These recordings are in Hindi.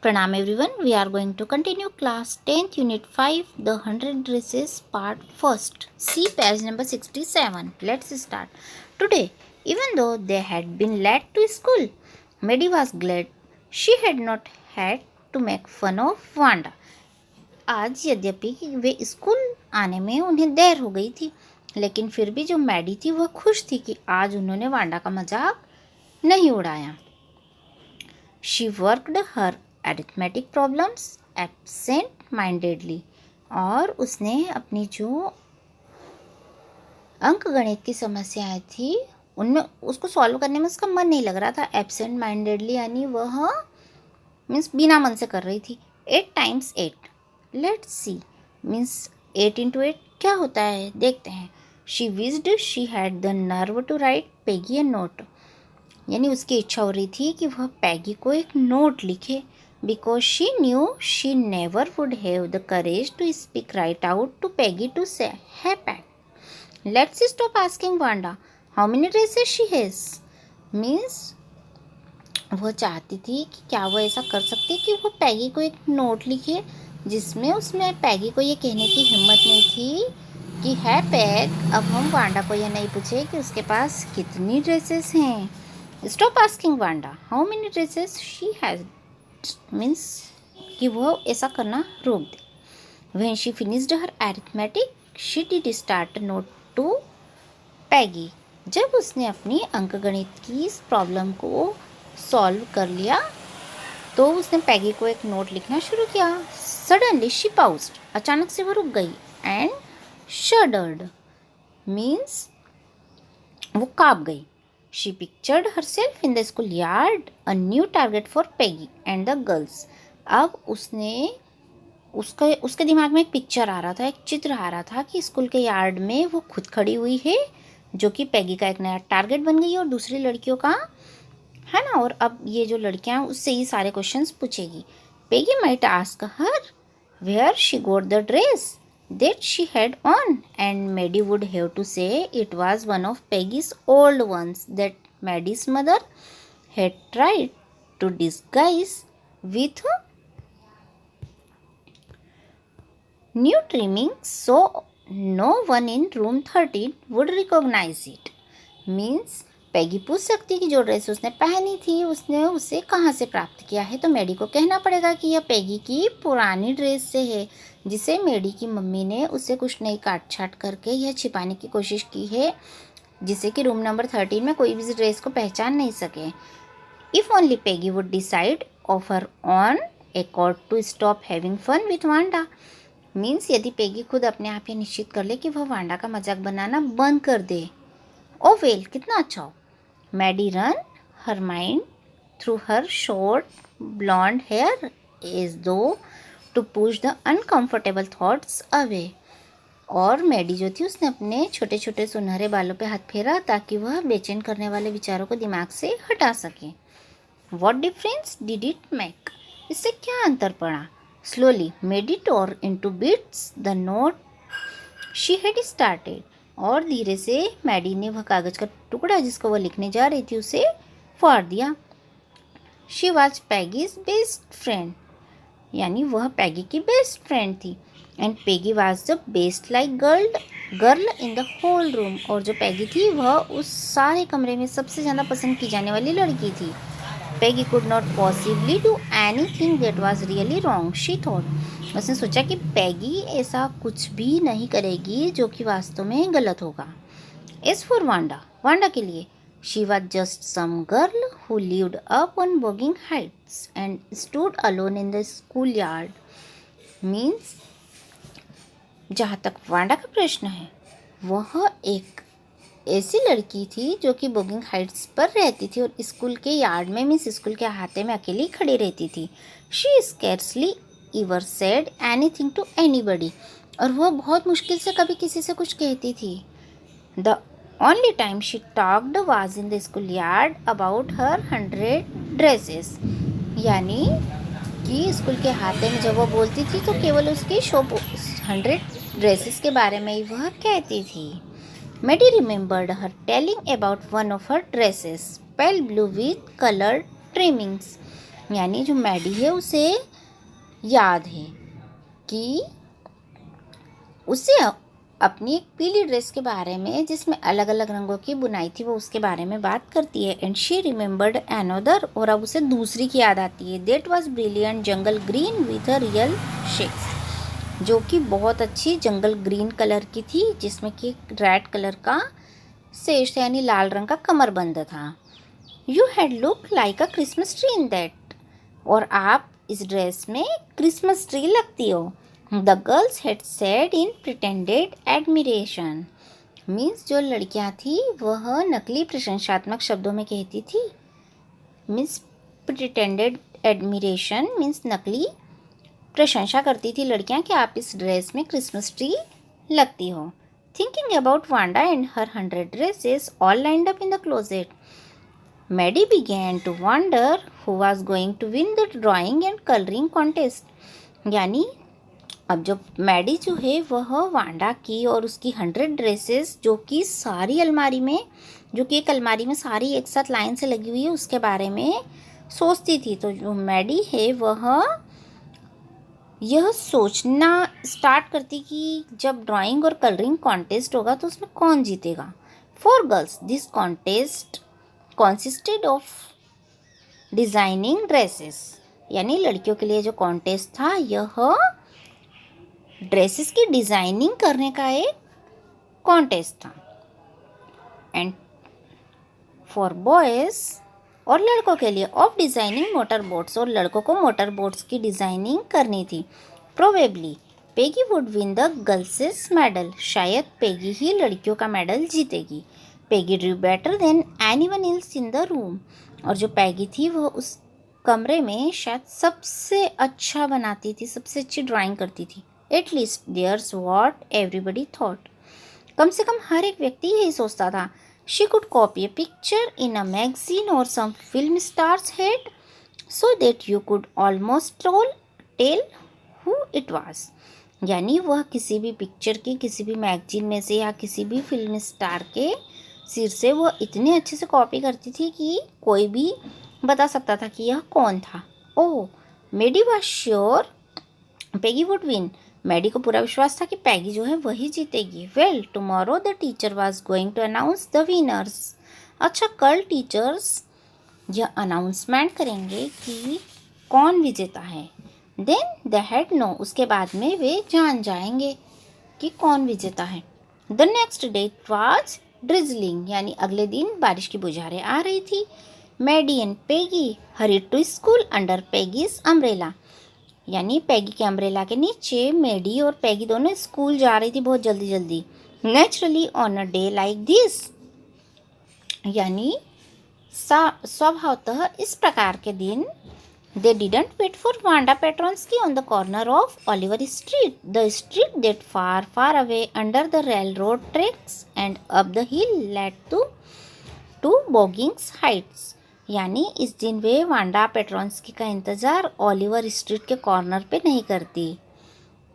Pranam everyone, we are going to continue class 10th unit 5 the 100 dresses part first. See page number 67. Let's start. Today, even though they had been late to school, Maddie was glad she had not had to make fun of Wanda. आज यद्यपि वे स्कूल आने में उन्हें देर हो गई थी, लेकिन फिर भी जो मैडी थी वह खुश थी कि आज उन्होंने वांडा का मजाक नहीं उड़ाया. She worked her arithmetic problems absent mindedly. और उसने अपनी जो अंक गणित की समस्याएं थी उनमें उसको सॉल्व करने में उसका मन नहीं लग रहा था. एब्सेंट माइंडेडली यानी वह मीन्स बिना मन से कर रही थी. 8 times 8 let's see means 8 into 8 क्या होता है देखते हैं. She wished she had the nerve to write Peggy a note. यानी उसकी इच्छा हो रही थी कि वह पैगी को एक नोट लिखे. Because she knew she never would have the courage to speak right out to Peggy to say hi Peg. Let's stop asking Wanda how many dresses she has. Means वह चाहती थी कि क्या वह ऐसा कर सकती कि वह पैगी को एक नोट लिखे जिसमें उसमें पैगी को ये कहने की हिम्मत नहीं थी कि है पैग. अब हम वांडा को यह नहीं पूछे कि उसके पास कितनी ड्रेसेस हैं. Stop asking Wanda how many dresses she has. Means कि वह ऐसा करना रोक दे. When she finished her arithmetic, she did start a note to Peggy. जब उसने अपनी अंकगणित की इस प्रॉब्लम को सॉल्व कर लिया तो उसने पैगी को एक नोट लिखना शुरू किया. Suddenly she paused. अचानक से वह रुक गई. And shuddered. Means वो काँप गई. She pictured herself in the schoolyard, a new target for Peggy and the girls. अब उसके दिमाग में एक पिक्चर आ रहा था, एक चित्र आ रहा था कि स्कूल के यार्ड में वो खुद खड़ी हुई है जो कि पैगी का एक नया टारगेट बन गई है और दूसरी लड़कियों का है ना. और अब ये जो लड़कियां उससे ही सारे questions पूछेगी. Peggy might ask her where she got the dress that she had on, and Maddie would have to say it was one of Peggy's old ones that Maddie's mother had tried to disguise with new trimming so no one in room 13 would recognize it. Means पैगी पूछ सकती कि जो ड्रेस उसने पहनी थी उसने उसे कहाँ से प्राप्त किया है. तो मैडी को कहना पड़ेगा कि यह पैगी की पुरानी ड्रेस से है जिसे मैडी की मम्मी ने उसे कुछ नई काट छाट करके यह छिपाने की कोशिश की है जिससे कि रूम नंबर 13 में कोई भी रेस को पहचान नहीं सके. If only Peggy would decide of her own accord to stop having fun with Wanda. Means यदि पैगी खुद अपने आप ये निश्चित कर ले कि वह वांडा का मजाक बनाना बंद कर दे. ओ वेल कितना अच्छा हो. Maddy run her mind through her short blonde hair as though to push the uncomfortable thoughts away. और मैडी जो थी उसने अपने छोटे छोटे सुनहरे बालों पे हाथ फेरा ताकि वह बेचैन करने वाले विचारों को दिमाग से हटा सके. What difference did it make. इससे क्या अंतर पड़ा. Slowly Maddie tore into bits the note she had started. और धीरे से मैडी ने वह कागज़ का टुकड़ा जिसको वह लिखने जा रही थी उसे फाड़ दिया. She was Peggy's best friend. यानी वह पैगी की बेस्ट फ्रेंड थी. And Peggy was the best like girl in the whole room. और जो पैगी थी वह उस सारे कमरे में सबसे ज़्यादा पसंद की जाने वाली लड़की थी. Peggy could not possibly do anything that was really wrong she thought. उसने सोचा कि पैगी ऐसा कुछ भी नहीं करेगी जो कि वास्तव में गलत होगा. एज फॉर वांडा के लिए she was just some girl who lived up on Boggins Heights and stood alone in the school yard. Means जहाँ तक वांडा का प्रश्न है वह एक ऐसी लड़की थी जो कि बोगिंग हाइट्स पर रहती थी और स्कूल के यार्ड में मीन्स स्कूल के अहाते में अकेली खड़ी रहती थी. She scarcely ever said anything to anybody. और वह बहुत मुश्किल से कभी किसी से कुछ कहती थी. The only time she talked was in the schoolyard about her 100 dresses. यानी कि स्कूल के हाथे में जब वह बोलती थी तो केवल उसकी 100 ड्रेसेस के बारे में ही वह कहती थी. Maddie remembered her telling about one of her dresses, pale blue with colored trimmings. यानी जो मैडी है उसे याद है कि उसे अपनी एक पीली ड्रेस के बारे में जिसमें अलग अलग रंगों की बुनाई थी वो उसके बारे में बात करती है। एंड शी रिमेंबर्ड अनदर, और अब उसे दूसरी की याद आती है। That was brilliant jungle green with a real shakes, जो कि बहुत अच्छी जंगल ग्रीन कलर की थी जिसमें कि रेड कलर का शेष यानी लाल रंग का कमरबंद था। You had look like a Christmas tree in that, और आप इस ड्रेस में क्रिसमस ट्री लगती हो। The girls had said in pretended admiration, means जो लड़कियां थी वह नकली प्रशंसात्मक शब्दों में कहती थी। मीन्स प्रिटेंडेड एडमिरेशन मीन्स नकली प्रशंसा करती थी लड़कियां कि आप इस ड्रेस में क्रिसमस ट्री लगती हो। Thinking about Wanda and her 100 dresses all lined up in the closet, Maddie began to wonder who was going to win the drawing and coloring contest. यानी अब जो मैडी जो है वह वांडा की और उसकी 100 ड्रेसेस जो कि सारी अलमारी में, जो कि एक अलमारी में सारी एक साथ लाइन से लगी हुई है, उसके बारे में सोचती थी। तो जो मैडी है वह यह सोचना स्टार्ट करती कि जब ड्राइंग और कलरिंग कॉन्टेस्ट होगा तो उसमें कौन जीतेगा। For girls this contest consisted of designing dresses, यानी लड़कियों के लिए जो कॉन्टेस्ट था यह ड्रेसेस की डिज़ाइनिंग करने का एक कॉन्टेस्ट था। एंड फॉर बॉयज़, और लड़कों के लिए ऑफ डिज़ाइनिंग मोटर बोट्स, और लड़कों को मोटर बोट्स की डिज़ाइनिंग करनी थी। Probably Peggy would win the girls medal, शायद पेगी ही लड़कियों का मेडल जीतेगी। Peggy Drew better than anyone else in the room, और जो पैगी थी वह उस कमरे में शायद सबसे अच्छा बनाती थी, सबसे अच्छी ड्राइंग करती थी। At least there's what everybody thought, कम से कम हर एक व्यक्ति यही सोचता था। She could copy a picture in a magazine और some film stars head so that you could almost tell who it was, यानी वह किसी भी पिक्चर की, किसी भी मैगजीन में से या किसी भी फिल्म स्टार के सिर से वो इतने अच्छे से कॉपी करती थी कि कोई भी बता सकता था कि यह कौन था। Oh, Maddy was sure Peggy would win, Maddy को पूरा विश्वास था कि पैगी जो है वही जीतेगी। Well tomorrow the teacher was going to announce the winners, अच्छा कल टीचर्स यह अनाउंसमेंट करेंगे कि कौन विजेता है। देन दे हैड नो, उसके बाद में वे जान जाएंगे कि कौन विजेता है। The next day it was drizzling, यानी अगले दिन बारिश की बुझारें आ रही थी। Maddy and Peggy hurried to school under Peggy's umbrella, यानी पेगी के अम्ब्रेला के नीचे मैडी और पेगी दोनों स्कूल जा रही थी बहुत जल्दी जल्दी। Naturally on a day like this, यानी स्वभावतः इस प्रकार के दिन, they didn't wait for Wanda Petronsky on the corner of Oliver Street, the street that far away under the railroad tracks and up the hill led to Boggins Heights, यानी इस दिन वे वांडा पेट्रोन्स्की का इंतज़ार ओलिवर स्ट्रीट के कॉर्नर पे नहीं करती,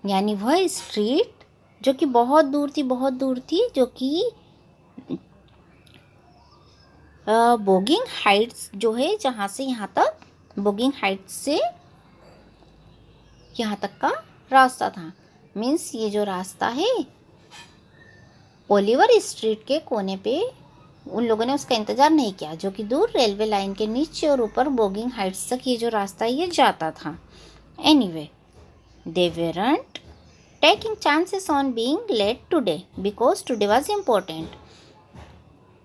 यानी वह स्ट्रीट जो कि बहुत दूर थी, जो कि बोगिंग हाइट्स जो है, जहाँ से यहाँ तक, बोगिंग हाइट्स से यहाँ तक का रास्ता था। मीन्स ये जो रास्ता है ओलिवर स्ट्रीट के कोने पे उन लोगों ने उसका इंतज़ार नहीं किया, जो कि दूर रेलवे लाइन के नीचे और ऊपर बोगिंग हाइट्स तक ये जो रास्ता ये जाता था। Anyway they weren't taking chances on being late today because today was important,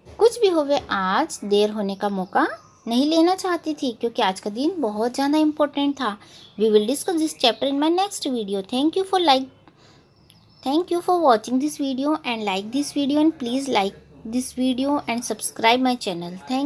कुछ भी होवे आज देर होने का मौका नहीं लेना चाहती थी क्योंकि आज का दिन बहुत ज़्यादा इम्पोर्टेंट था। We will discuss this chapter in my next video. Thank you for watching this video and like this video, and please like this video and subscribe my channel. Thank